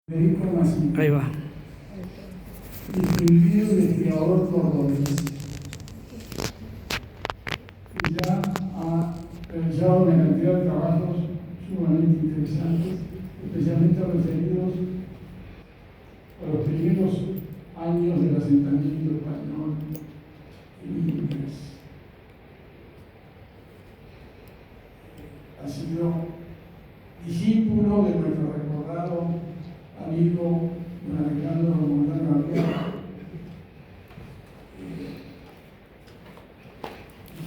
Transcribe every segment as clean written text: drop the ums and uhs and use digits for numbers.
Ahí va. Distinguido investigador cordobés, que ya ha realizado una cantidad de trabajos sumamente interesantes, especialmente referidos a los primeros años del asentamiento español en Indias. Ha sido discípulo de nuestro recordado amigo don Alejandro Montano Arriaga,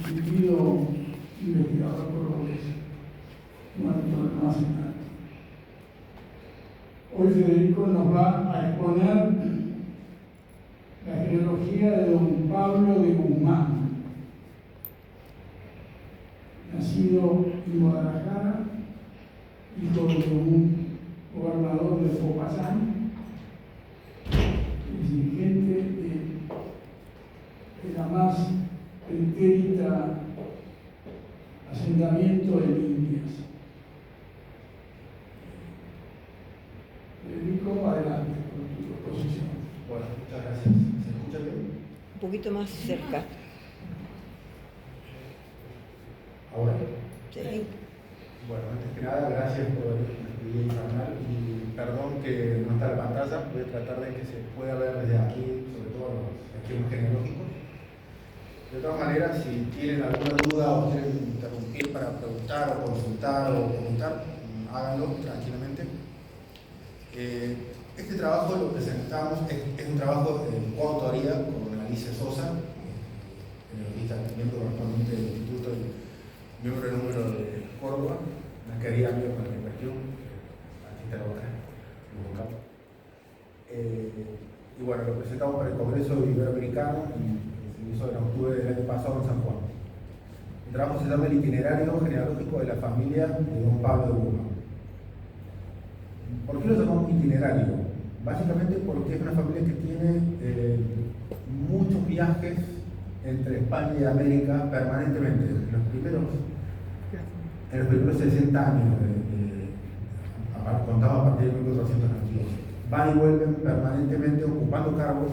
distinguido investigador cordobés, muerto no hace nada. Hoy Federico nos va a exponer la genealogía de don Pablo de Guzmán, nacido en Guadalajara, hijo de un gobernador de Popayán, dirigente de la más pretérita asentamiento en Indias. Federico, adelante con tu exposición. Bueno, muchas gracias. ¿Se escucha bien? Un poquito más cerca. Ahora. Sí. Bueno, antes que nada, gracias por escribir el canal y perdón que no está la pantalla. Voy a tratar de que se pueda ver desde aquí, sobre todo los archivos genealógicos. De todas maneras, si tienen alguna duda o quieren interrumpir para preguntar o consultar o comentar, háganlo tranquilamente. Este trabajo lo presentamos, es un trabajo de coautoría con Alicia Sosa, periodista, miembro actualmente del Instituto y miembro del número de Córdoba, una querida amiga con la que partió, artista de otra, y bueno, lo presentamos para el Congreso Iberoamericano y se hizo en octubre del año pasado en San Juan. El trabajo se llama El itinerario genealógico de la familia de don Pablo de Guzmán. ¿Por qué lo llamamos itinerario? Básicamente porque es una familia que tiene muchos viajes entre España y América permanentemente. En los primeros 60 años, contado a partir de 1492. Van y vuelven permanentemente ocupando cargos,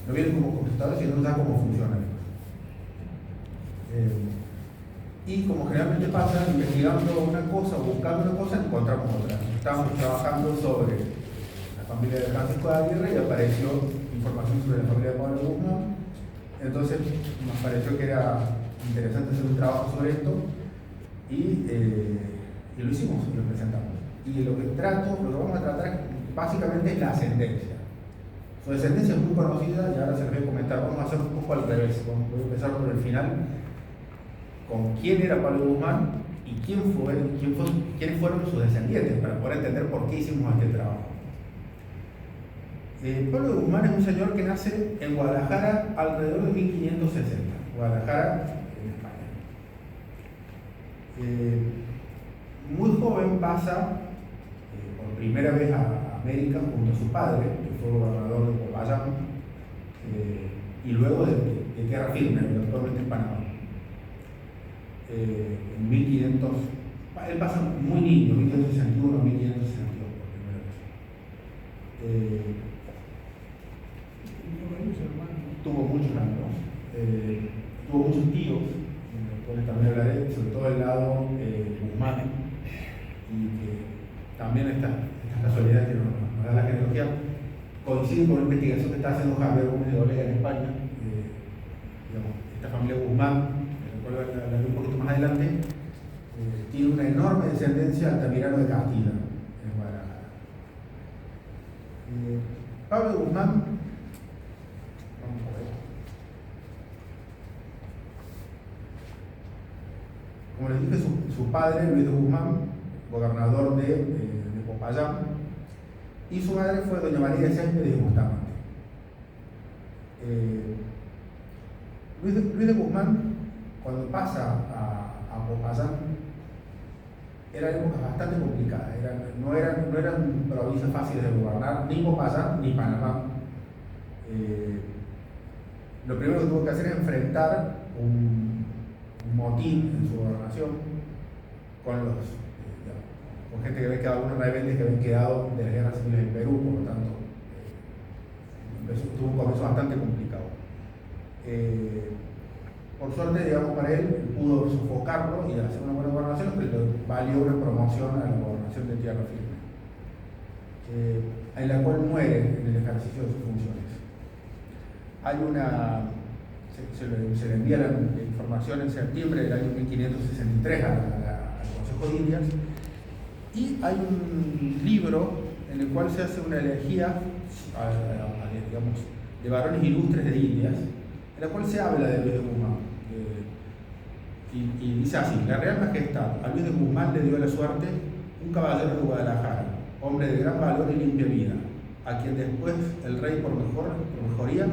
no vienen como conquistadores, sino ya como funcionarios. Y como generalmente pasa, investigando una cosa o buscando una cosa, encontramos otra. Estábamos trabajando sobre la familia de Francisco de Aguirre y apareció información sobre la familia de Pablo Guzmán. Entonces nos pareció que era interesante hacer un trabajo sobre esto y lo hicimos y lo presentamos. Y lo que vamos a tratar básicamente es la ascendencia. Su descendencia es muy conocida y ahora se los voy a comentar. Vamos a hacer un poco al revés. Voy a empezar por el final, con quién era Pablo Guzmán y quiénes fueron sus descendientes, para poder entender por qué hicimos este trabajo. Pablo de Guzmán es un señor que nace en Guadalajara alrededor de 1560, Guadalajara, en España. Muy joven pasa por primera vez a América junto a su padre, que fue gobernador de Popayán, y luego de Tierra Firme, actualmente en Panamá. En 1500, él pasa muy niño, 1561, 1562 por primera vez. Tuvo muchos hermanos, tuvo muchos tíos, de los cuales también hablaré, sobre todo el lado Guzmán, y que también estas casualidades que nos da la genealogía coinciden con una investigación que está haciendo Javier Gómez de Olega en España. Esta familia Guzmán, de la cual hablaré un poquito más adelante, tiene una enorme descendencia altamirano de Castilla, en Guadalajara. Pablo de Guzmán, vamos a ver. Como les dije, su padre, Luis de Guzmán, gobernador de Popayán, y su madre fue doña María de Céspedes, justamente. Luis de Guzmán, cuando pasa a Popayán, eran épocas bastante complicadas, no eran provincias fáciles de gobernar, ni Popayán ni Panamá. Lo primero que tuvo que hacer es enfrentar un motín en su gobernación con con gente que había quedado, algunos rebeldes que habían quedado de las guerras civiles en Perú, por lo tanto, tuvo un comienzo bastante complicado. Por suerte, digamos, para él, pudo sofocarlo y hacer una buena gobernación, pero le valió una promoción a la gobernación de Tierra Firme, en la cual muere en el ejercicio de sus funciones. Hay una, se le envía la información en septiembre del año 1563 al Consejo de Indias, y hay un libro en el cual se hace una elegía digamos, de varones ilustres de Indias, en la cual se habla de Luis de Guzmán. Y dice así: la Real Majestad a Luis de Guzmán le dio la suerte un caballero de Guadalajara, hombre de gran valor y limpia vida, a quien después el rey por mejoría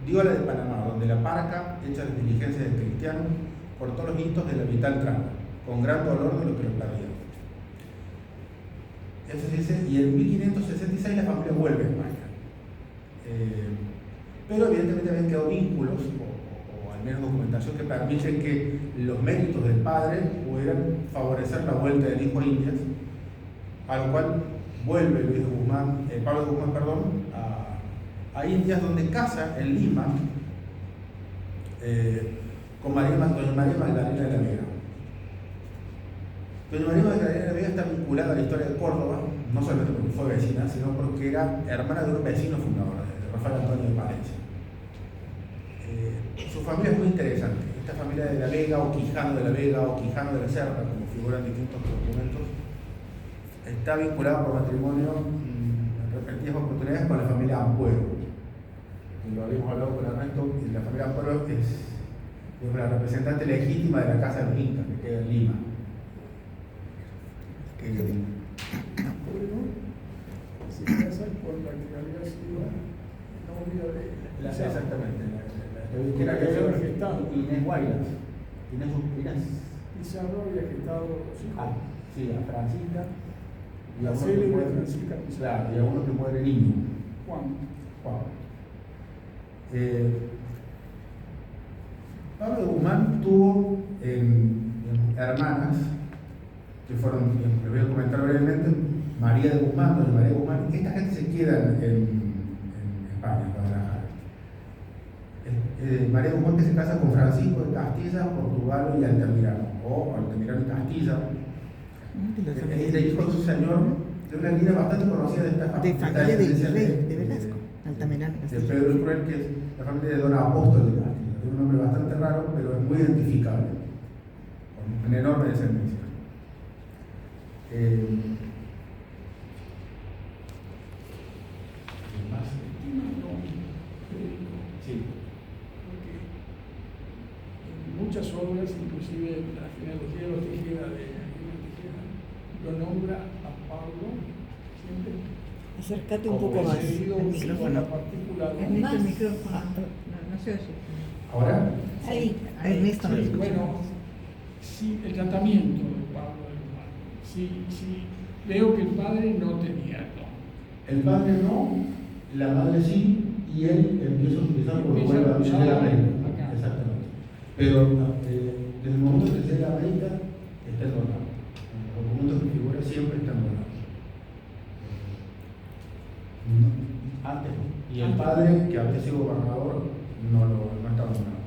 dio a la de Panamá, donde la parca, hecha las diligencias del cristiano, cortó los hitos de la vital trama, con gran dolor de lo que lo perdieron. Eso se dice, y en 1566 la familia vuelve a España. Pero evidentemente habían quedado vínculos, o al menos documentación, que permiten que los méritos del padre pudieran favorecer la vuelta del hijo a Indias, a lo cual vuelve Pablo de Guzmán, a Indias, donde casa en Lima con doña María Magdalena de la Vega. Doña María Magdalena de la Vega está vinculada a la historia de Córdoba, no solamente porque fue vecina, sino porque era hermana de un vecino fundador, de Rafael Antonio de Palencia. Su familia es muy interesante. Esta familia de la Vega, o Quijano de la Vega, o Quijano de la Serra, como figuran distintos documentos, está vinculada por matrimonio en repetidas oportunidades con la familia Ampuero. Y lo habíamos hablado con Ernesto, y la familia Ampuero es la representante legítima de la Casa de los Incas, que queda en Lima. Se casa con la que había sido novia de Exactamente. que era que había gestado. Inés Guaylas. Pizarro había gestado los hijos. Sí, a Francisca. Y a La uno célebre que muere, Francisca Pizarro. claro, y a uno que muere niño. Juan. Pablo de Guzmán tuvo hermanas, que fueron, les voy a comentar brevemente, María de Guzmán, doña María de Guzmán. Esta gente se queda en España, en Guadalajara. María de Guzmán, que se casa con Francisco de Castilla, Portugal y Altamirano, o Altamirano y Castilla. Era hijo de su señor, de una línea bastante conocida de esta familia de Velasco, Altamirano. De Pedro el Cruel, que es la familia de Don Apóstol de Castilla. Es un nombre bastante raro, pero es muy identificable, con una enorme descendencia. Sí. Muchas obras, inclusive la genealogía de los Tejeda, lo nombra a Pablo siempre. Acércate un poco más. Precedido al por micrófono. la particular. Ernesto, el micrófono. No se oye. ¿Ahora? Ahí, Ernesto, no lo escucha. Bueno, sí, el tratamiento de Pablo de Guzmán. Sí, veo que el padre no tenía don. El padre no, la madre sí, y él empieza a utilizar por Empieza vuelve a a usar de América. acá. Exactamente. Pero desde el momento que llega a América, está donado. Los documentos que figuran siempre están donados. Antes no. Y el padre, que había sido gobernador, no estaba donado.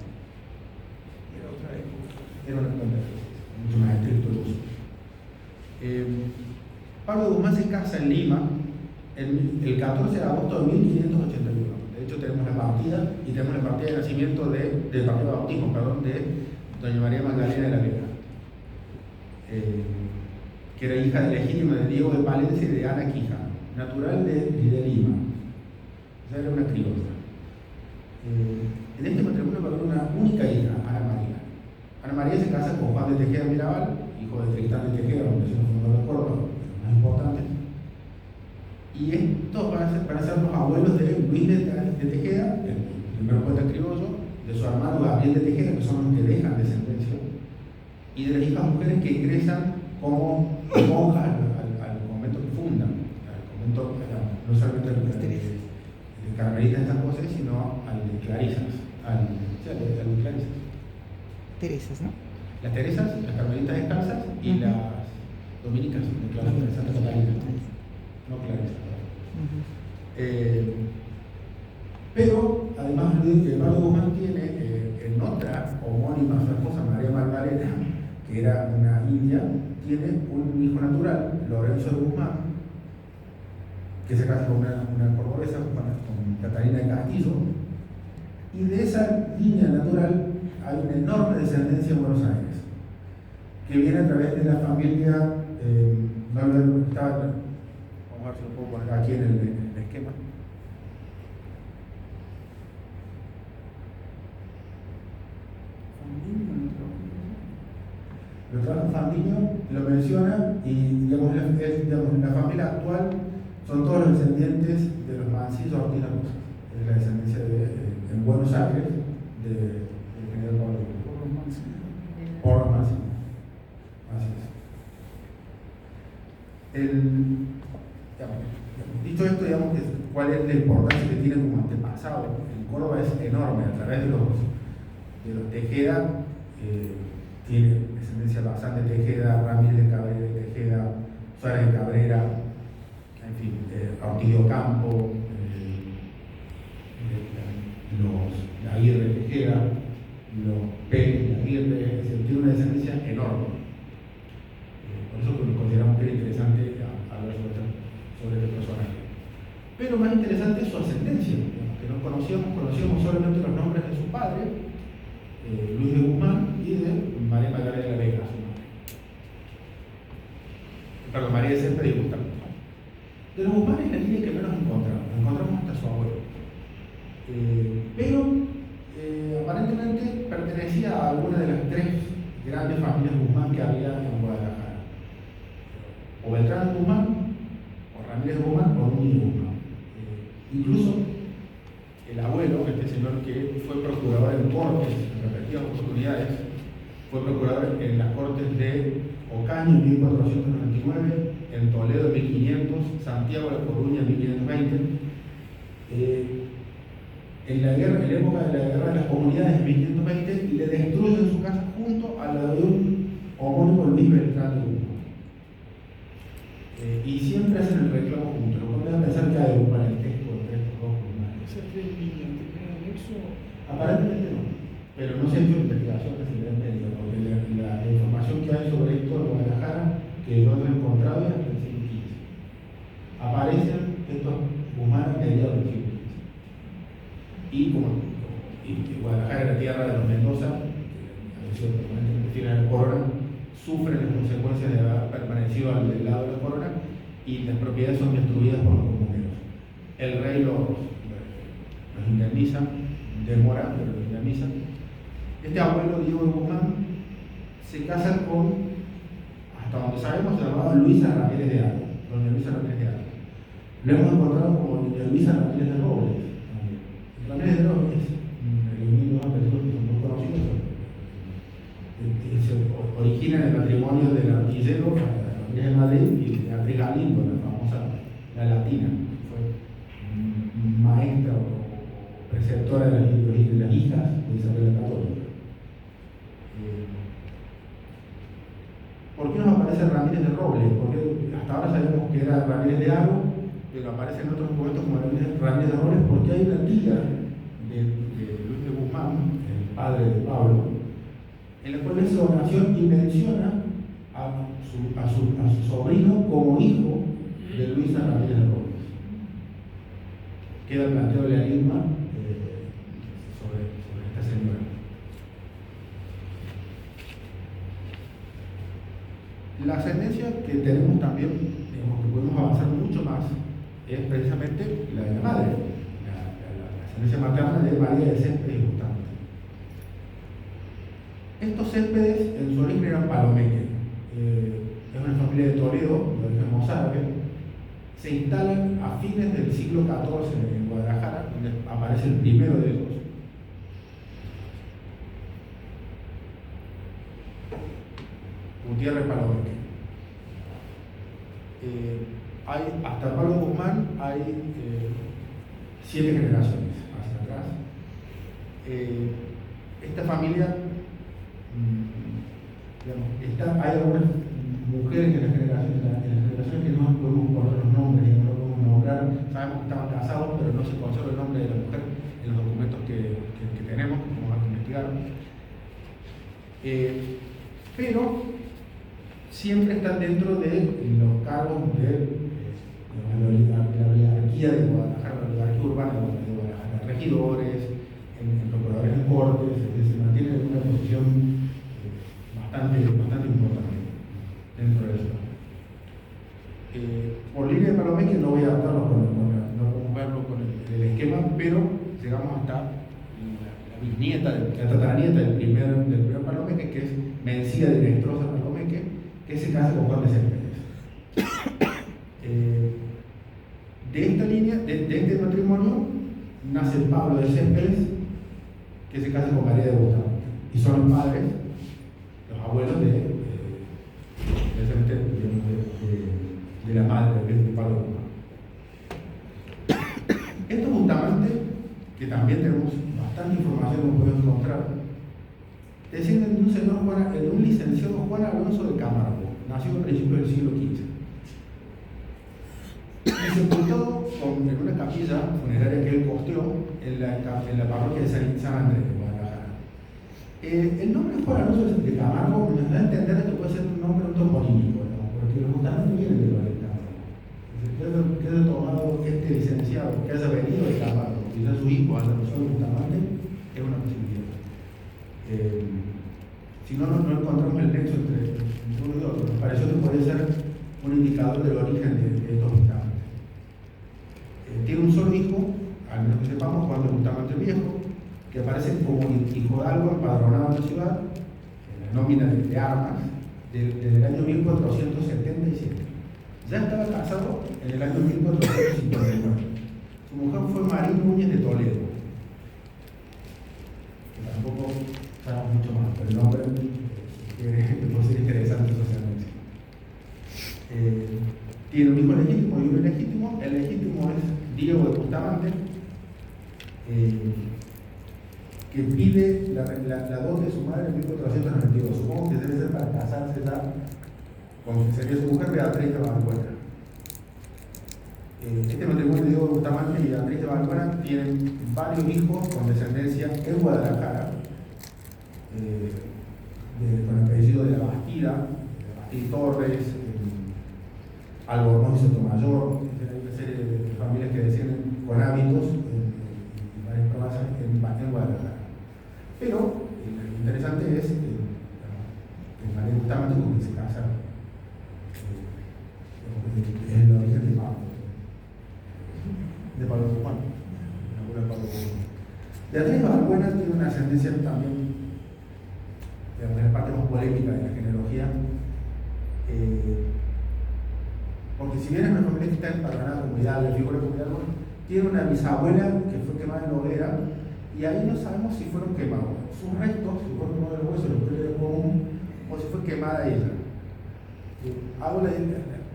Era otra época. Era una cuenta mucho más estricto el uso. Pablo de Guzmán se casa en Lima el 14 de agosto de 1581. De hecho, tenemos la partida de nacimiento del partido de bautismo, de doña María Magdalena de la Vega, que era hija legítima de Diego de Palencia y de Ana Quijano, natural de Lima. O sea, era una criolla. En este matrimonio va a haber una única hija, Ana María. Ana María se casa con Juan de Tejeda Mirabal, hijo de Tristán de Tejeda, donde se fundó la Córdoba, más importante. Y estos van a ser los abuelos de Luis de Tejeda, el primer poeta criollo, de su hermano Gabriel de Tejeda, que son los que dejan descendencia, y de las hijas mujeres que ingresan como monjas al convento que fundan, al convento, no solamente al de Carmelitas de San José, sino al de Clarisas, al de Clarisas. Teresas, ¿no? Las Teresas, las Carmelitas descalzas y las dominicas, de clausura de Santa Catalina, no Clarisa. Pero además Eduardo Guzmán tiene en otra homónima su esposa María Magdalena, que era una india, tiene un hijo natural, Lorenzo de Guzmán, que se casa con una cordobesa, con Catalina de Castillo, y de esa línea natural hay una enorme descendencia en Buenos Aires, que viene a través de la familia, vamos a ver si lo puedo poner aquí en el esquema. Fandiño lo menciona y digamos, la familia actual son todos los descendientes de los Mancillos Ortiz Rosas, es la descendencia en Buenos Aires del general Pablo por los Mancillos. Así es. Dicho esto, digamos, cuál es la importancia que tiene como antepasado. En Córdoba es enorme, a través de los Tejeda, tiene descendencia bastante Tejeda, Ramírez de Cabrera de Tejeda, Suárez de Cabrera, en fin, Ortiz de Ocampo, los Aguirre de Tejeda, los Pérez de Aguirre, es decir, tiene una descendencia enorme. Por eso consideramos que era interesante hablar sobre este personaje. Pero más interesante es su ascendencia, que no conocíamos solamente los nombres de su padre, Luis de Guzmán, y de María Magdalena de la Vega, su madre. Perdón, María de Céspedes y Gustavo. De los Guzmán es la línea que menos encontramos hasta su abuelo. Pero aparentemente pertenecía a alguna de las tres grandes familias Guzmán que había en Guadalajara. O Beltrán Guzmán, o Ramírez Guzmán, o Núñez Guzmán. Incluso el abuelo, este señor que fue procurador en cortes en repetidas oportunidades, fue procurador en las cortes de Ocaña en 1499, en Toledo en 1500, Santiago de La Coruña en 1520. En la época de la guerra de las comunidades en 1520, le destruyen su casa junto a la de un homónimo Luis Beltrán de Guzmán. Y siempre hacen el reclamo juntos, lo cual me da a pensar que hay un parentesco entre estos dos Guzmán. ¿Esas tres líneas tenían anexo? Aparentemente no, pero no se ha hecho investigación recientemente, porque la información que hay sobre esto en Guadalajara, que yo he encontrado es hasta el siglo XV. Aparecen estos Guzmán mediados del siglo XV. Y como Guadalajara era tierra de los Mendoza, que tienen la corona, sufren las consecuencias de haber permanecido al lado de la corona y las propiedades son destruidas por los comuneros. El rey los indemniza, demora, pero los indemniza. Este abuelo, Diego de Guzmán, se casa con, hasta donde sabemos, se llamaba Luisa Ramírez de Alba, doña Luisa Ramírez de Alba. Lo hemos encontrado como doña Luisa Ramírez de Robles. Ramírez de Robles, el único apellidos que son muy conocidos, se origina en el matrimonio del artillero Ramírez de Madrid y de Beatriz Galindo, la famosa, la latina, que fue maestra o preceptora de las hijas de Isabel la Católica. ¿Por qué nos aparece Ramírez de Robles? Porque hasta ahora sabemos que era Ramírez de Ago, pero aparece en otros documentos como Ramírez de Robles porque hay una tía de Luis de Guzmán, el padre de Pablo, en la cual hace oración y menciona a su sobrino como hijo de Luisa Ramírez de Robles. Queda planteado el enigma sobre esta señora. La ascendencia que tenemos también, digamos, que podemos avanzar mucho más, es precisamente la de la madre, la ascendencia materna de María de Céspedes y Gustavo. Estos Céspedes en su origen eran palomeque, es una familia de Toledo, de origen mozárabe. Se instalan a fines del siglo XIV en Guadalajara, donde aparece el primero de ellos. Gutiérrez Palomeque. Hasta Pablo Guzmán hay 7 generaciones hacia atrás. Esta familia, digamos, hay algunas mujeres en las generaciones que no podemos poner los nombres y no lo podemos nombrar, sabemos que estaban casados, pero no se conserva el nombre de la mujer en los documentos que tenemos, que vamos a investigar. Pero siempre están dentro de los cargos de la oligarquía de Guadalajara, la oligarquía urbana de Guadalajara, regidores, en procuradores en cortes, se mantiene en una posición bastante importante dentro de eso. Por línea de Palomeque no voy a adaptarlo no podemos verlo con el esquema, pero llegamos hasta la bisnieta, la tataranieta del primer Palomeque, que es Mencía de Nestrosa Palomeque, que se casa con Juan de Céspedes. De esta línea, de este matrimonio, nace Pablo de Céspedes, que se casa con María de Bustamante. Y son los padres, los abuelos de la madre de Pablo de Bustamante. Estos Bustamante, que también tenemos bastante información que podemos encontrar, descienden de un señor de un licenciado Juan Alonso de Camargo, nacido a principios del siglo XV. Y sepultado en una capilla funeraria que él costeó en la parroquia de San Andrés de Guadalajara. El nombre Juan Alonso de Camargo nos da a entender que puede ser un nombre toponímico, ¿no? Porque los Bustamante vienen de Camargo. Que haya tomado este licenciado, que haya venido de Camargo, quizás su hijo haya usado Bustamante, es una posibilidad. Si no encontramos el nexo entre uno y otro, nos pareció que podría ser un indicador del origen de estos Bustamante. Tiene un solo hijo, al menos que sepamos, Juan de Bustamante el Viejo, que aparece como hijo de algo empadronado en la ciudad, en la nómina de armas, del año 1477. Ya estaba casado en el año 1459. Su mujer fue María Núñez de Toledo, que tampoco sabemos mucho más, pero el nombre puede ser interesante socialmente. Tiene un hijo legítimo y uno ilegítimo. El legítimo es Diego de Bustamante, que pide la dote de su madre en 1492. Supongo que debe ser para casarse ya con que sería su mujer, Beatriz de Valbuena. Este matrimonio de Diego de Bustamante y Beatriz de Valbuena tienen varios hijos con descendencia en Guadalajara, con el apellido de la Bastida Torres, Albornoz y Sotomayor. Hay una serie de familias que descienden con hábitos y varias provazas en Guadalajara. Pero lo interesante es que María Bustamante con que se casa es el origen de Pablo de Juan, la abuela de Pablo de Juan. Beatriz Valbuena tiene una ascendencia también, de la parte más polémica de la genealogía, porque si bien es una familia que está empadronada como Hidalgo, figura como Hidalgo, tiene una bisabuela que fue quemada en la hoguera, y ahí no sabemos si fueron quemados sus restos, si fueron quemados los huesos, los que era común, o si fue quemada ella.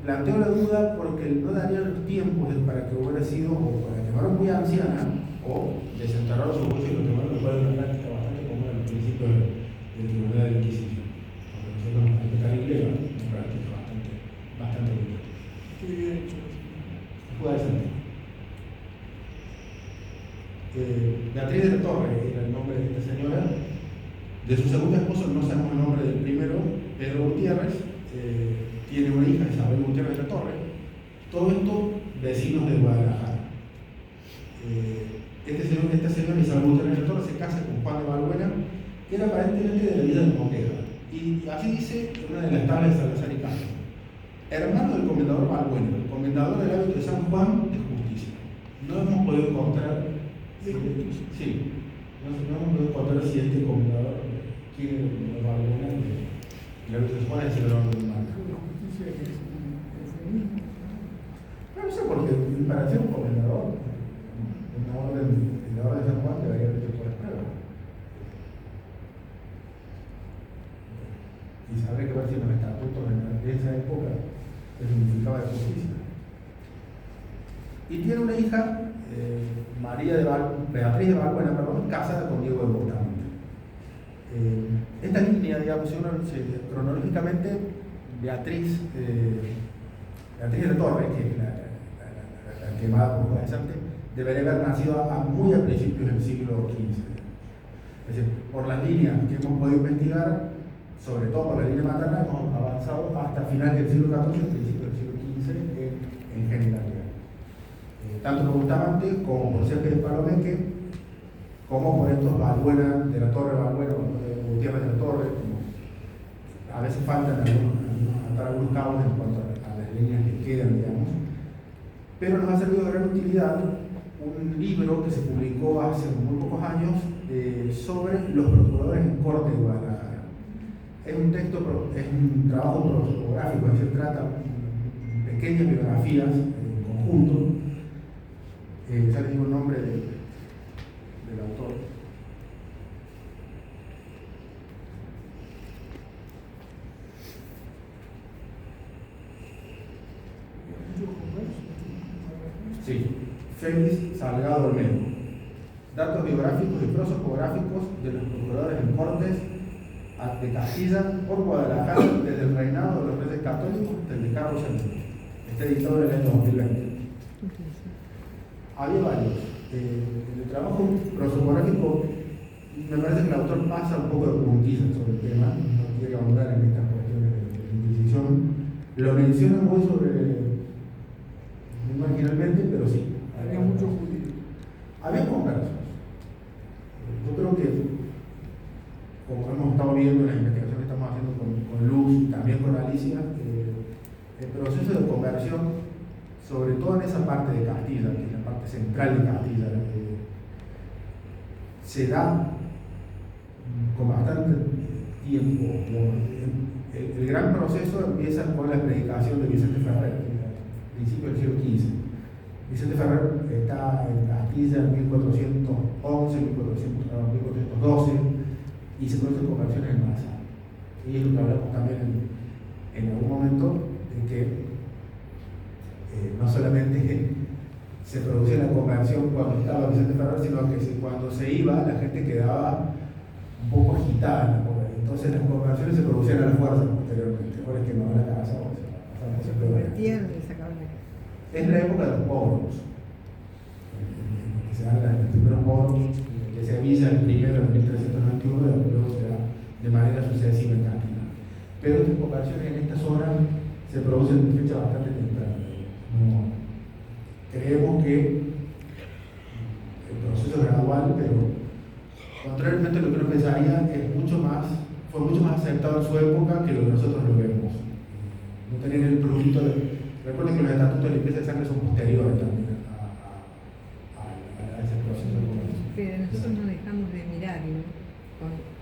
Planteo la duda porque no daría los tiempos para que hubiera sido o para quemaron muy anciana o desenterraron sus huesos y lo quemaron, lo cual es una práctica bastante común en los principios del Tribunal de la Inquisición. Porque nosotros nos respetar y plega, una práctica bastante bonita. Qué bien hecho. Puede ser. Beatriz de la Torre era el nombre de esta señora. De su segundo esposo no sabemos el nombre del primero, Pedro Gutiérrez. Tiene una hija, Isabel Gutiérrez de la Torre. Todo esto vecinos de Guadalajara. Esta señora Isabel Gutiérrez de la Torre se casa con Juan de Valbuena, que era aparentemente de la villa de Monteja. Y así dice una de las tablas de Salazar y Castro: hermano del comendador Valbuena, comendador del hábito de San Juan de Justicia. No hemos podido encontrar si este comendador quiere el Valbuena y el hábito de San Juan es el hermano del mar. No sé, porque para ser un comendador, en la orden de San Juan debería haber hecho todas las pruebas. Y sabré que ver si en los estatutos de esa época se significaba de justicia. Y tiene una hija, Beatriz de Valbuena, casada con Diego de Bustamante. Esta línea, digamos, cronológicamente Beatriz de la Torre, que es la quemada por Juan Sante, debería haber nacido muy a principios del siglo XV. Es decir, por las líneas que hemos podido investigar, sobre todo por la línea materna, hemos avanzado hasta finales del siglo XIV, principios del siglo XV en generalidad. Tanto por Bustamante como por Céspedes de Palomeque, como por estos Balbuena de la Torre, Balbuena, Gutiérrez de la Torre, como a veces faltan algunos cabos en cuanto a las líneas que quedan, digamos. Pero nos ha servido de gran utilidad un libro que se publicó hace muy pocos años sobre los procuradores en Corte de Guadalajara. Es un trabajo prosopográfico, es decir, trata pequeñas biografías en conjunto. Ya les digo el nombre del autor. Sí, Félix Salgado Olmedo. Datos biográficos y prosopográficos de los procuradores en Cortes de Castilla por Guadalajara desde el reinado de los reyes católicos desde Carlos II. Está editado en el año 2020. Había varios. El trabajo prosopográfico, me parece que el autor pasa un poco de puntilla sobre el tema, no quiere ahondar en estas cuestiones de la Inquisición. Lo menciona muy marginalmente, pero sí. Había mucho judío. Había conversos. Yo creo que, como hemos estado viendo en las investigaciones que estamos haciendo con Luz y también con Alicia, el proceso de conversión, sobre todo en esa parte de Castilla, que es la parte central de Castilla, se da con bastante tiempo. El gran proceso empieza con la predicación de Vicente Ferrer, a principios del siglo XV. Vicente Ferrer está en Castilla en 1411, 1412 y se producen conversiones en masa. Y es lo que hablamos también en algún momento, de que no solamente se producía la conversión cuando estaba Vicente Ferrer, sino que cuando se iba la gente quedaba un poco agitada. Entonces las conversiones se producían a la fuerza posteriormente. Ahora es que no a la casa, o sea, Se convertían y sacaban la casa. es la época de los pobres. Se habla de los primeros pobres, que se avisa el primero en 1391 y luego se da de manera sucesiva en Castilla. Pero estas conversiones en esta zona se producen en fecha bastante temprana. Creemos que el proceso es gradual, pero contrariamente a lo que uno pensaría, fue mucho más aceptado en su época que lo que nosotros lo vemos. No tener el producto recuerden que los estatutos de limpieza de sangre son posteriores también a ese proceso de conversión. Pero nosotros no dejamos de mirar, ¿no?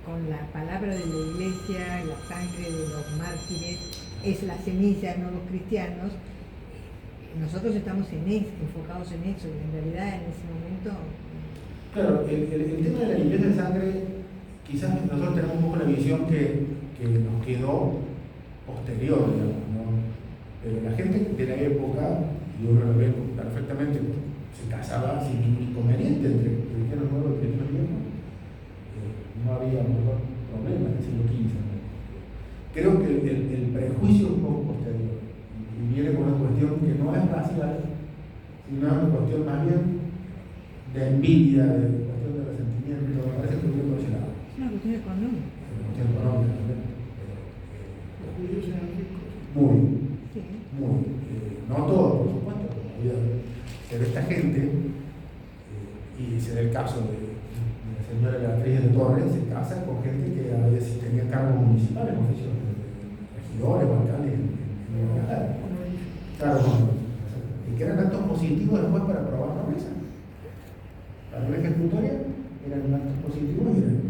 Con la palabra de la iglesia, la sangre de los mártires, es la semilla de nuevos cristianos. Nosotros estamos enfocados en eso, y en realidad en ese momento. Claro, el tema de la limpieza de sangre, quizás nosotros tenemos un poco la visión que nos quedó posterior, digamos, ¿no? Pero la gente de la época, y uno lo ve perfectamente, se casaba sin ningún inconveniente entre cristianos nuevos y cristianos viejos. No había mejor problema en el siglo XV. Creo que el prejuicio es un poco posterior y viene por una cuestión que no es racial, sino una cuestión más bien de envidia, de cuestión de resentimiento. Me parece que viene por ese lado. Es una cuestión económica. Es una cuestión económica también. Los judíos eran ricos. Muy. Sí. No todos, por supuesto, se ve esta gente, y se da el caso de la señora Beatriz de Torres, se casa con gente que a veces tenía cargos municipales, oficios, regidores o alcaldes en Guadalajara. Claro, y que eran actos positivos después para aprobar la mesa. La regla ejecutoria eran actos positivos y eran,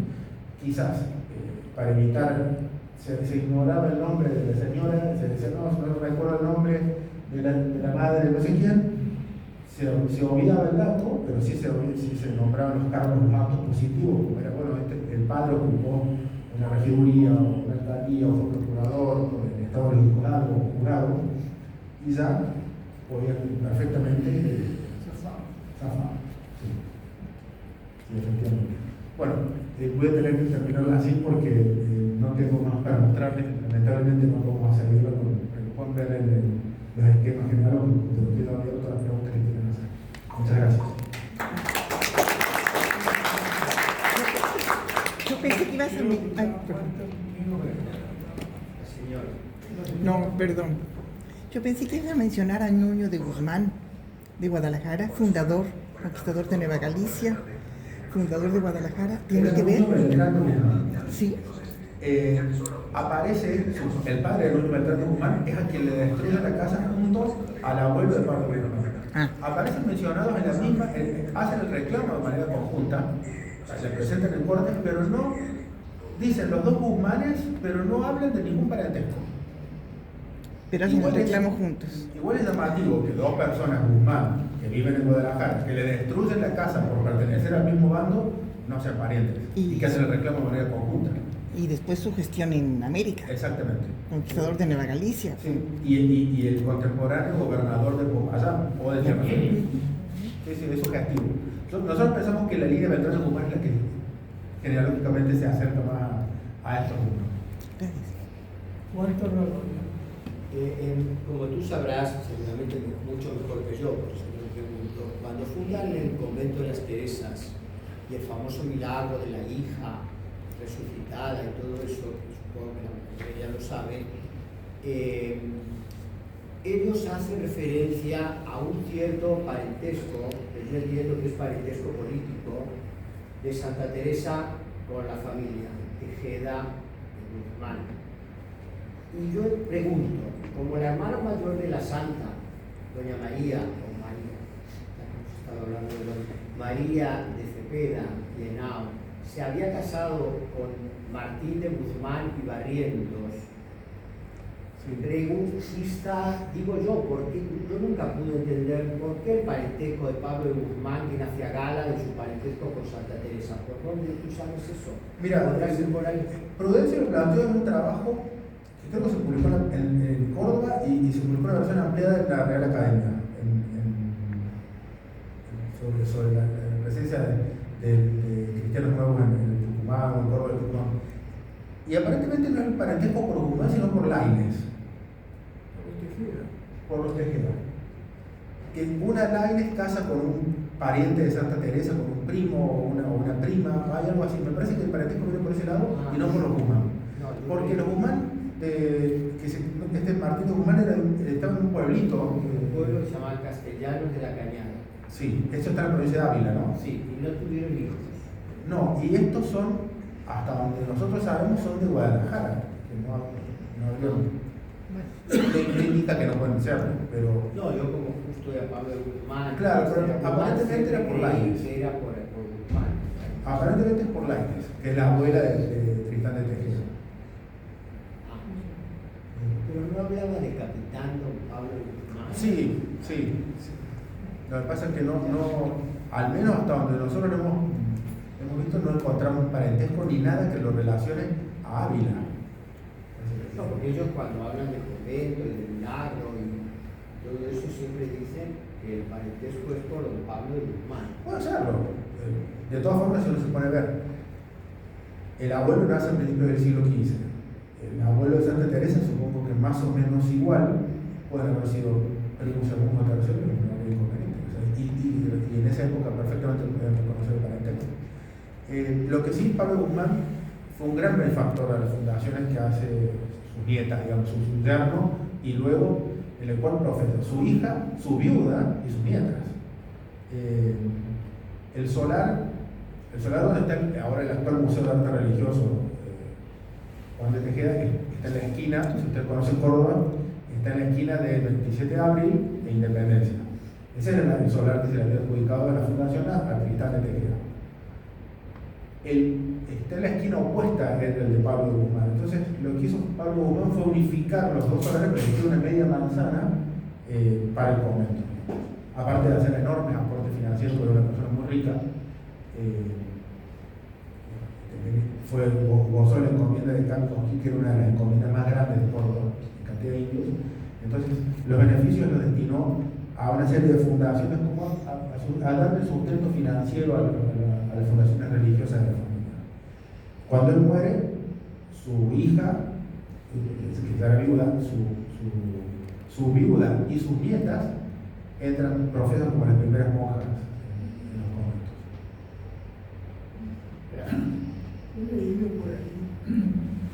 quizás para evitar. Se ignoraba el nombre de la señora, se decía, no recuerdo el nombre de la madre de no sé quién, se olvidaba el dato, pero sí se nombraban los cargos, los actos positivos, como era, bueno, el padre ocupó una regiduría, o una alcaldía, o fue procurador, o en estado de juzgado o jurado, y ya podían perfectamente zafar. Sí, efectivamente. Bueno, voy a tener que terminarlo así porque no tengo más para mostrarles, lamentablemente no vamos a seguirlo, pero pueden ver los esquemas generales, de lo que he abierto las preguntas que quieran hacer. Muchas gracias. Yo pensé que ibas a... Ay, perdón. No, perdón. Yo pensé que ibas a mencionar a Nuño de Guzmán, de Guadalajara, fundador, conquistador de Nueva Galicia, fundador de Guadalajara. ¿Tiene que ver? Sí. Aparece el padre de Nuño Beltrán de Guzmán, es a quien le destruye la casa junto al abuelo de Pablo Guzmán. Aparecen mencionados en la misma, hacen el reclamo de manera conjunta, se presentan en cortes, pero no dicen los dos Guzmanes, pero no hablan de ningún parentesco. Pero hacen el reclamo juntos. Igual es llamativo que dos personas Guzmán que viven en Guadalajara, que le destruyen la casa por pertenecer al mismo bando, no sean parientes y que hacen el reclamo de manera conjunta. Y después su gestión en América. Exactamente. Conquistador de Nueva Galicia. Sí. Y el contemporáneo gobernador de Popayán o de Tierra Firme. Sí, eso es activo. Nosotros pensamos que la línea Beltrán de Guzmán es la que genealógicamente se acerca más a estos números. Gracias. ¿Cuánto no? Como tú sabrás, seguramente mucho mejor que yo, por eso te lo pregunto, cuando fundan el convento de las Teresas y el famoso milagro de la hija resucitada y todo eso, que supongo que la mayoría lo sabe, ellos hacen referencia a un cierto parentesco, que yo entiendo que es parentesco político, de Santa Teresa con la familia Tejeda de Guzmán. Y yo pregunto, como la hermana mayor de la santa, doña María, o María, ya que hemos estado hablando de María de Cepeda y Henao, se había casado con Martín de Guzmán y Barrientos, preguntista, digo yo, porque yo nunca pude entender por qué el parentesco de Pablo de Guzmán que hacía gala de su parentesco con Santa Teresa. ¿Por dónde tú sabes eso? Mira, ¿Podrás ir por ahí? Prudencio lo planteó en un trabajo que creo que se publicó en Córdoba y se publicó una versión ampliada en la Real Academia sobre la presencia de cristianos nuevos en el Tucumán o en Córdoba del Tucumán. Y aparentemente no es el parentesco por Guzmán, sino por Laínez. Por los Tejeda. Que una Laínez casa con un pariente de Santa Teresa, con un primo o una prima, hay algo así. Me parece que el parentesco viene por ese lado y no por los Guzmán. Porque los Guzmán, este Martín de Guzmán estaba en un pueblito. Un pueblo que se llama Castellanos de la Cañada. Sí, esto está en la provincia de Ávila, ¿no? Sí, y no tuvieron hijos. No, y estos son, hasta donde nosotros sabemos, son de Guadalajara, que no abrieron. Me indica que no pueden serlo, pero... No, yo como justo de Pablo de Guzmán. Claro, pero aparentemente era por Laínez. Que era por Guzmán. Aparentemente es por Laínez, que es la abuela de Tristán de Tejeda. Pero no hablaba de capitán don Pablo de Guzmán. Sí. Lo que pasa es que no, al menos hasta donde nosotros lo hemos visto, no encontramos parentesco ni nada que lo relacione a Ávila. No, porque ellos cuando hablan del convento y del milagro y todo eso siempre dicen que el parentesco es por don Pablo de Guzmán. Puede serlo. De todas formas, si uno se pone a ver, el abuelo nace a principios del siglo XV. El abuelo de Santa Teresa, supongo que más o menos igual, pueden haber sido primo segundo o tercero, pero no había inconveniente. O sea, y en esa época perfectamente podían reconocer el parentesco. Lo que sí, Pablo Guzmán fue un gran benefactor de las fundaciones que hace sus nietas, digamos, su yerno, y luego en el cual profeta su hija, su viuda y sus nietas. El solar donde está ahora el actual Museo de Arte Religioso, Juan de Tejeda, que está en la esquina, si usted conoce Córdoba, está en la esquina de 27 de abril e Independencia. Ese era el solar que se le había ubicado a la fundación a Tristán de Tejeda. Está en la esquina opuesta el de Pablo de Guzmán. Entonces, lo que hizo Pablo Guzmán fue unificar los dos solares, pero una media manzana para el convento. Aparte de hacer enormes aportes financieros, porque era una persona muy rica, gozó la encomienda de Canconquí, que era una de las encomiendas más grandes de Córdoba, en cantidad de indios. Entonces, los beneficios los destinó a una serie de fundaciones como a darle sustento financiero a las fundaciones religiosas de la familia. Cuando él muere, su hija, que era viuda, su viuda y sus nietas profesan como las primeras monjas en los conventos. He leído por ahí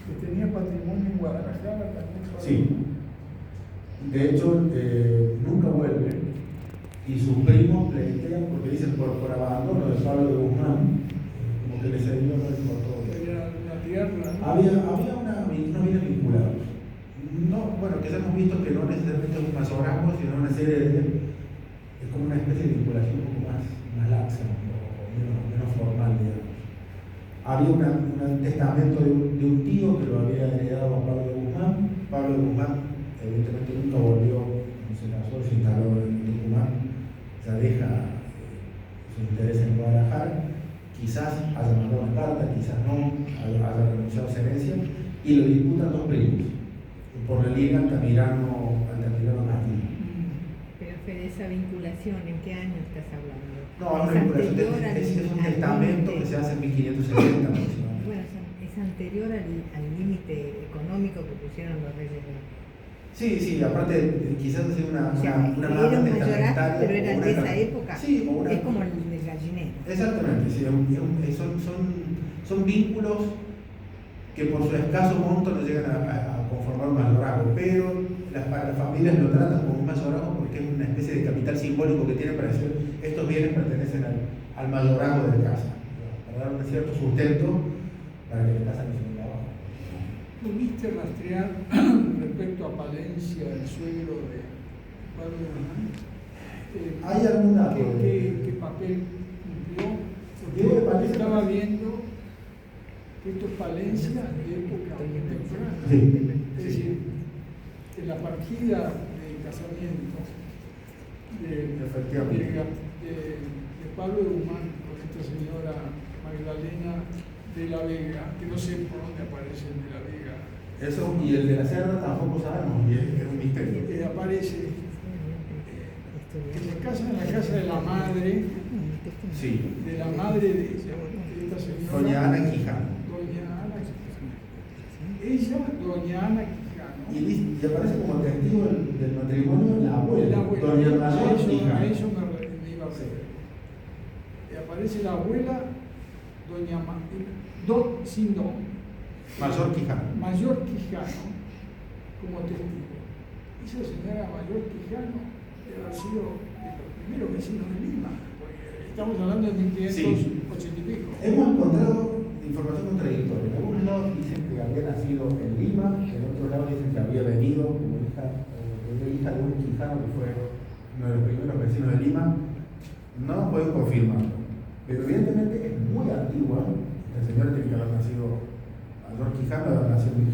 que tenía patrimonio en Guadalajara también. Sí. De hecho, nunca vuelve y sus primos pleitean porque dicen por abandono de Pablo de Guzmán, como que le cedió no le importó. Era una tierra, ¿no? Había unos bienes vinculados. No, bueno, que ya hemos visto que no necesariamente es un mayorazgo, sino una serie de. Es como una especie de vinculación un poco más laxa o menos formal, digamos. Había un testamento de un tío que lo había heredado a Pablo de Guzmán. Pablo de Guzmán, evidentemente, nunca volvió, no se casó, se instaló en Tucumán, ya deja su interés en Guadalajara. Quizás haya mandado una carta, quizás no, haya renunciado a esa herencia, y lo disputan dos primos, por la liga Altamirano Castillo. Pero Fede, esa vinculación, ¿en qué año estás hablando? No, es un testamento que se hace en 1570 aproximadamente. Bueno, es anterior al límite económico que pusieron los reyes de... Sí, aparte quizás hacer una era marca un mayorazgo, testamentaria. pero era de esa época. Sí, es como el del gallinero. Exactamente, sí, son vínculos que por su escaso monto no llegan a conformar un mayorazgo, pero las familias lo tratan como un mayorazgo porque es una especie de capital simbólico que tienen para decir estos bienes pertenecen al mayorazgo de la casa, para dar un cierto sustento para que la casa no se venga abajo. ¿Pudiste rastrear respecto a Palencia, el suegro de Pablo de Guzmán? ¿Hay algún dato? ¿Qué papel cumplió? Diego de Palencia. Estaba viendo que esto es Palencia de época contemporánea. Sí. Es decir, que la partida de casamiento de Pablo de Guzmán con esta señora Magdalena de la Vega, que no sé por dónde aparece el de la Vega. Eso, y el de la Cerda tampoco sabemos, y es un misterio. Aparece en la casa de la madre, Sí. de la madre de esta señora. Doña Ana Quijano. Doña Ana Quijano. Ella, Doña Ana Quijano. Y aparece como testigo del matrimonio la abuela, Doña Mayor Quijano. A eso me iba a referir. Y aparece la abuela, Doña sin don. Mayor Quijano. Mayor Quijano, como testigo. Esa señora Mayor Quijano debe haber sido de los primeros vecinos de Lima, porque estamos hablando de 1580 y pico. Hemos encontrado información contradictoria. En algunos lados dicen que había nacido en Lima, en otros lados dicen que había venido como hija de un quijano que fue uno de los primeros vecinos de Lima. No puedo confirmarlo, pero evidentemente es muy antigua. La señora tiene que haber nacido, Mayor Quijano debe haber nacido en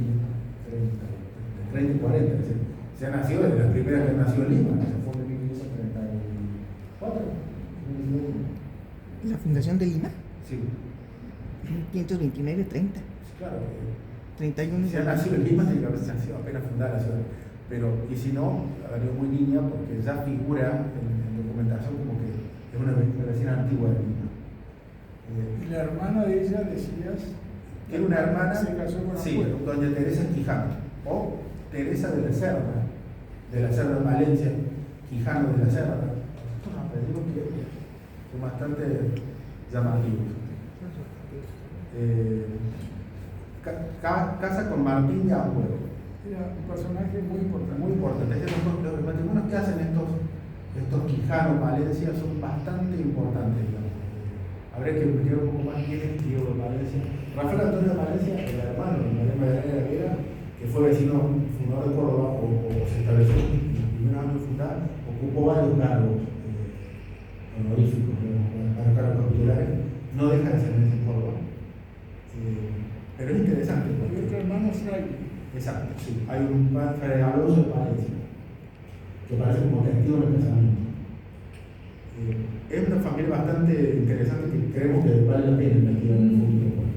30 y 40. Es decir, se ha nacido desde las primeras que han nacido en Lima, se fue en 1534. ¿La fundación de Lima? Sí. 1529-30. Claro, 31. si ha nacido en Lima, tiene que haber nacido apenas fundada la ciudad. Pero, y si no, ha venido muy niña porque ya figura en documentación como que es una vecina antigua de Lima. Y la hermana de ella, decías, Era una hermana, se casó con sí, abuelo. doña Teresa Quijano, o Teresa de la Cerda Valencia, Quijano de la Cerda. Estos apellidos que son bastante llamativos. Casa con Martín de Ampuero. Era un personaje muy importante. Muy importante. Los matrimonios que hacen estos Quijano Valencia son bastante importantes, digamos. Habría que investigar un poco más quién es Diego de Valencia. Rafael Antonio de Valencia, el hermano de María Magdalena de la Vega, que fue vecino fundador de Córdoba o se estableció en los primeros años de fundar, ocupó varios cargos honoríficos, varios cargos capitulares, no deja de ser en Córdoba. Pero es interesante. Y otro hermano Fraile. Exacto, sí. Hay un Fray Alonso de Valencia, que parece como testigo del casamiento. Es una familia bastante interesante que creemos que vale la pena investigar en el futuro.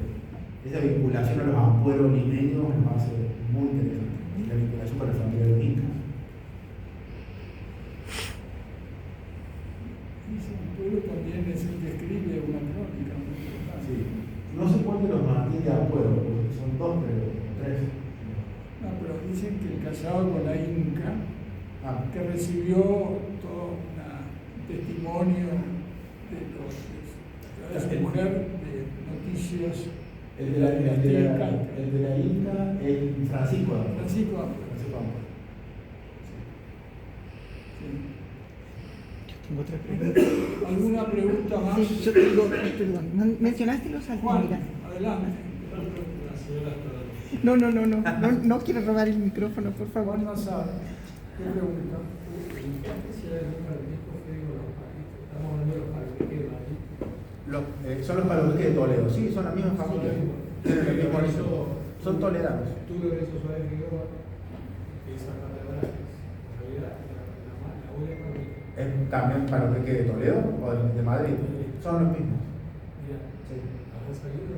Esa vinculación a los ampueros limeños nos hace muy interesante. La vinculación con la familia de los incas. Ese pueblo también es el que escribe una crónica muy importante. Sí. No sé cuál de los Martín de Ampuero, porque son dos, pero tres. No, pero dicen que el casado con la Inca, Ah, que recibió todo un testimonio de su mujer, de noticias. el de la Inca, el Francisco. Francisco Amparo. Francisco Amparo. Tengo otra pregunta. ¿Alguna pregunta más? Sí, yo tengo, perdón, mencionaste los Juan, Altamira. adelante. No quiero robar el micrófono, por favor. Juan Nazar, ¿qué pregunta? Son los palomeques de Toledo, sí, son la misma familia. Tienen el mismo origen. Son toledanos. Tú lo ves Suárez Figueroa, que es Santa Bárbara, en realidad la abuela es Pablito. ¿Es también palomeque de Toledo o de Madrid? Son los mismos. Mira, Sí. ¿han salido?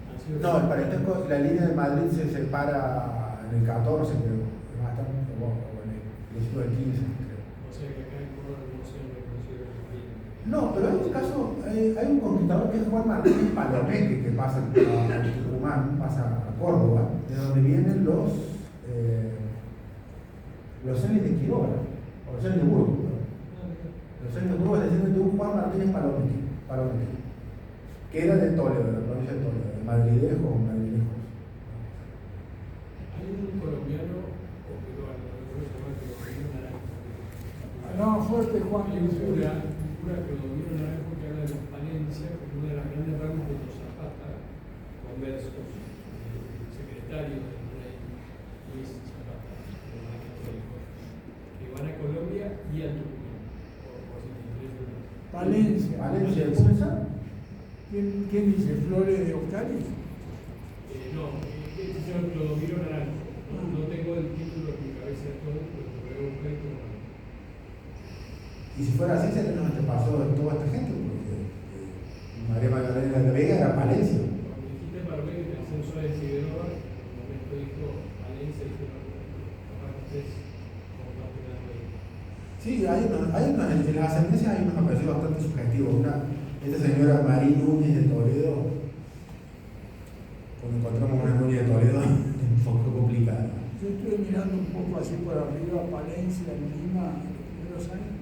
¿Han sido? No, el parentesco, la línea de Madrid se separa en el 14, creo. Es bastante, o en el principio del 15, creo. O sea que acá en Córdoba no se han reconocido los familia. No, pero hay un caso, hay un conquistador que es Juan Martín Palomeque, que pasa a Tucumán, pasa a Córdoba, de donde vienen los Celis de Quiroga, o los Celis de Burgos. Los Celis de Burgos descienden de un Juan Martínez Palomeque, que era de Toledo, de la provincia de Toledo, de Madrilejo o Madrilejos. Hay un colombiano, o peruano, no recuerdo llamar, que lo vino naranja. No, fuerte Juan. Hay un cura que lo vino naranja que habla de la Palencia, como una de las grandes ramas de los Zapata, conversos, el secretario del rey Luis Zapata, el rey católico, que van a Colombia y a Tucumán, por si te interesa más. Valencia. Valencia, ¿cómo está? ¿Quién dice? ¿Flores de Octavio? No, este señor Clodomiro Naranjo. No tengo el título en mi cabeza de todo, pero te voy a buscar y te lo mando. Y si fuera así, sería los antepasados de toda esta gente, porque María Magdalena de Vega era Valencia. Cuando dijiste para mí que pensé en Suárez Figueroa, en un momento dijo Valencia y dijo, capaz que ustedes comparten algo ahí. Sí, en las ascendencias hay unos apellidos bastante subjetivos. Esta señora María Núñez de Toledo, cuando encontramos una Núñez de Toledo, es un poco complicada. Yo estuve mirando un poco así por arriba, Palencia, en Lima, en los primeros años.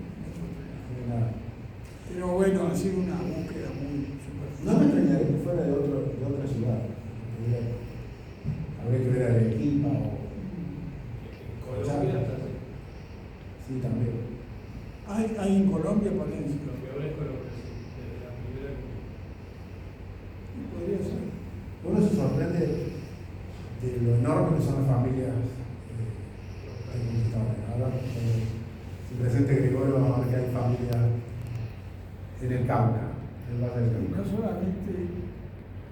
Pero bueno, ha sido una búsqueda muy superficial. No me extrañaría que fuera de otra ciudad. Habría que ver a Arequipa o Colombia, Colchagua. Sí, también. Hay en Colombia, Palencia. lo que ahora es Colombia, sí, desde la primera Podría ser. Uno se sorprende de lo enorme que son las familias conquistadoras. Ahora, si presente Gregorio, vamos a ver que hay familias en el Cauca, en el Valle del Y no Cauca. solamente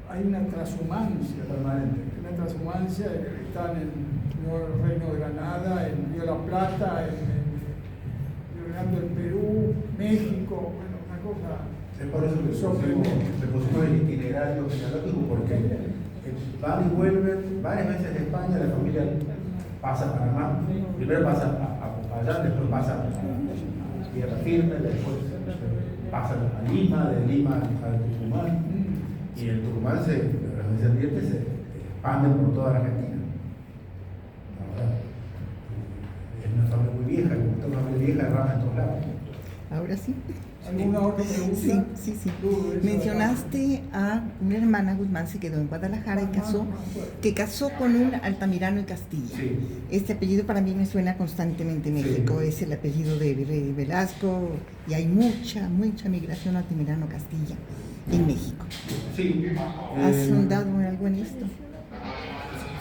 hay una transhumancia, Permanente. una transhumancia que está en el Reino de Granada, en Río de la Plata, en Río Grande del Perú, México, bueno, una cosa. Es por eso que le pusimos el itinerario genealógico, porque van y vuelven varias veces de España, la familia pasa a Panamá, primero pasa a Popayán, después pasa a Tierra Firme, después pasa a Lima, de Lima a Tucumán, y en Tucumán los descendientes se expanden por toda la Argentina. Ahora, es una familia muy vieja, como esta familia vieja, rama en todos lados. Ahora sí. ¿Alguna otra pregunta? Sí. Lourdes, Mencionaste a una hermana Guzmán, se quedó en Guadalajara y casó con un altamirano en Castilla. Sí. Este apellido para mí me suena constantemente en Sí. México, es el apellido de Virrey Velasco y hay mucha migración altamirano-Castilla en México. Sí. ¿Has sondado algo en esto?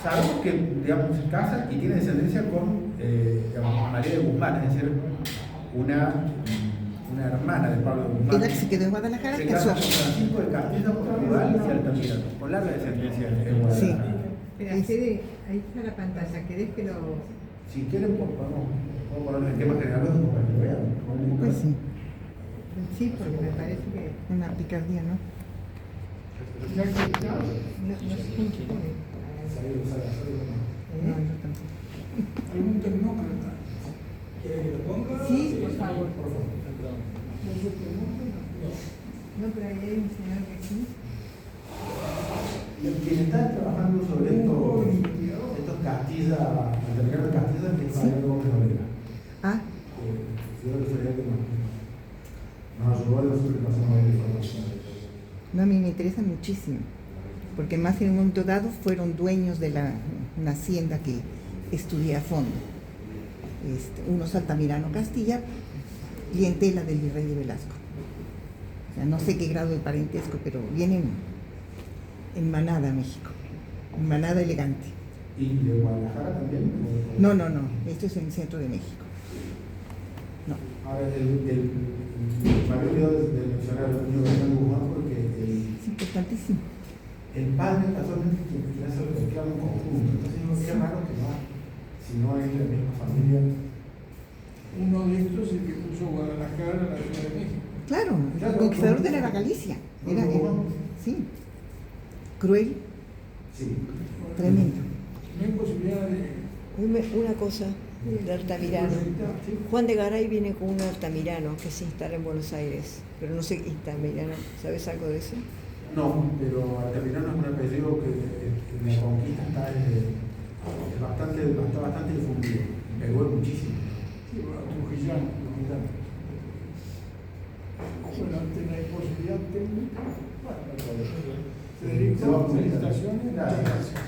Sabemos que, digamos, se casa y tiene descendencia con digamos, María de Guzmán, es decir, una hermana de Pablo de Guzmán. Es la que se quedó en Guadalajara, Se casó. casa con Francisco de Castilla, Portugal y Altamirano, con larga descendencia en Guadalajara. Sí. Espera, Fede, ahí está la pantalla, ¿querés que lo...? Si quieren, pues, podemos poner el tema genealógico para que lo vean. Pues sí, Sí, porque me parece que... una picardía, ¿no? Ya que está, No sé quién quiere. No, yo tampoco. algún tecnócrata. ¿Quieres que lo ponga? Sí, por favor. Por favor. No, pero ahí hay un señor que sí. Quien está trabajando sobre esto Castilla, al terminar de Castilla, empieza a ir Gómez Varela. Ah, Yo creo que sería que nos ayudó a nosotros que pasamos de información. no, a mí me interesa muchísimo, porque más en un momento dado fueron dueños de una hacienda que estudié a fondo. Unos Altamirano Castilla, clientela del virrey de Velasco. O sea, no sé qué grado de parentesco, pero vienen en manada México, en manada elegante. ¿Y de Guadalajara también? No, esto es en el centro de México. No. Ahora, me había olvidado de mencionar al niño Hernán Guzmán porque Es importantísimo. el padre casualmente quien hace el reclamo en conjunto. Entonces digo, qué raro que no, si no es la misma familia. Uno de estos es el que puso Guadalajara a la Ciudad de México. Claro, el Claro, conquistador ¿cómo? de Nueva Galicia. Era, ¿Cómo? sí, cruel, Sí. tremendo. No hay posibilidad de. Una cosa de Altamirano. Juan de Garay viene con un Altamirano que se instala en Buenos Aires, pero no sé qué Altamirano, ¿sabes algo de eso? No, pero Altamirano es un apellido que en la conquista está bastante difundido. Pegó muchísimo. Sí, bueno, Trujillano. Bueno, antes no hay posibilidad técnica. Bueno, Federico, felicitaciones. Muchas gracias.